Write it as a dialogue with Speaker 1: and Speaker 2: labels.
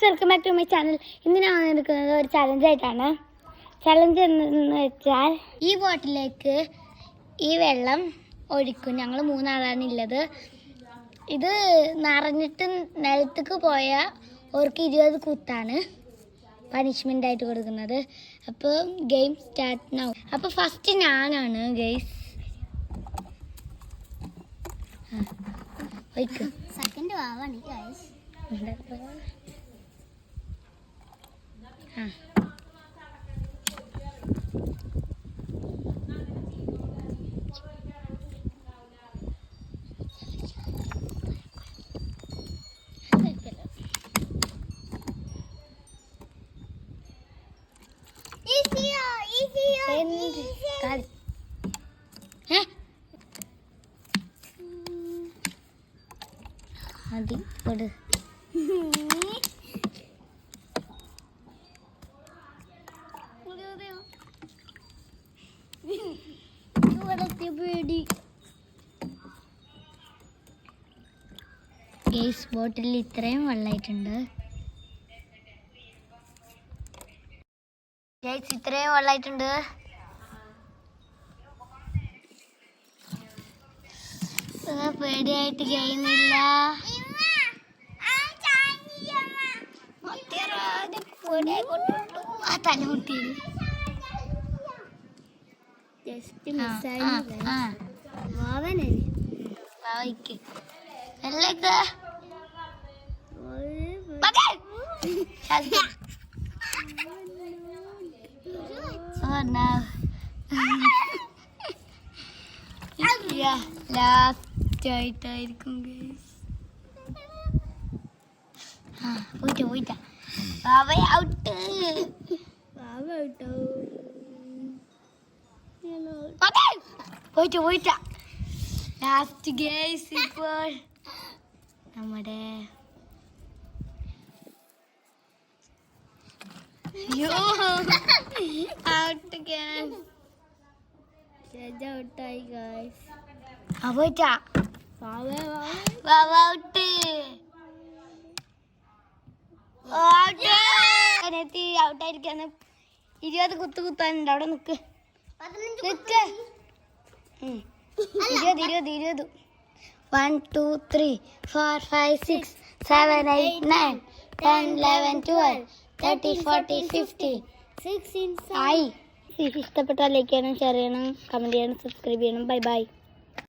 Speaker 1: Friends, welcome back to my channel. ഇന്ന് ഞാൻ വന്നിരിക്കുന്നത് ഒരു ചലഞ്ചായിട്ടാണ്. ചലഞ്ച് എന്ന് വെച്ചാൽ ഈ ബോട്ടിലേക്ക് ഈ വെള്ളം ഒഴിക്കും. ഞങ്ങൾ 3 ആളാണ് ഉള്ളത്. ഇത് നിറഞ്ഞിട്ട് നിലത്തേക്ക് പോയാൽ അവർക്ക് 20 കുത്താണ് പണിഷ്മെൻ്റ് ആയിട്ട് കൊടുക്കുന്നത്. അപ്പോൾ ഗെയിം സ്റ്റാർട്ട് നൗ. അപ്പോൾ ഫസ്റ്റ് ഞാനാണ് ഗെയ്സ്.
Speaker 2: സെക്കൻഡ് ആവാണ് ഗൈസ്.
Speaker 1: അടിപൊളി ഗെയ്സ്, ബോട്ടിൽ ഇത്രയും വെള്ളമായിട്ടുണ്ട്. ഗെയ്സ്, ഇത്രയും വെള്ളമായിട്ടുണ്ട്. പേടിയായിട്ട് കഴിയുന്നില്ല. തലമുട്ടി ലാസ്റ്റ് ആയിട്ടായിരിക്കും. പോയിട്ടാ പോയിട്ടാ ലാസ്റ്റ് ഗേസ്. ഇപ്പോൾ നമ്മുടെ പോയിട്ടാ ഔട്ടായിരിക്കാണ്. 20 കുത്താനുണ്ട്. അവിടെ നിക്ക് 20. 1 2 3 4 5 6 7 8 9 10 11 12 13 14 15 16 ആയി. ഇഷ്ടപ്പെട്ടാൽ ലൈക്ക് ചെയ്യണം, ഷെയർ ചെയ്യണം, കമന്റ് ചെയ്യണം, സബ്സ്ക്രൈബ് ചെയ്യണം. Bye bye.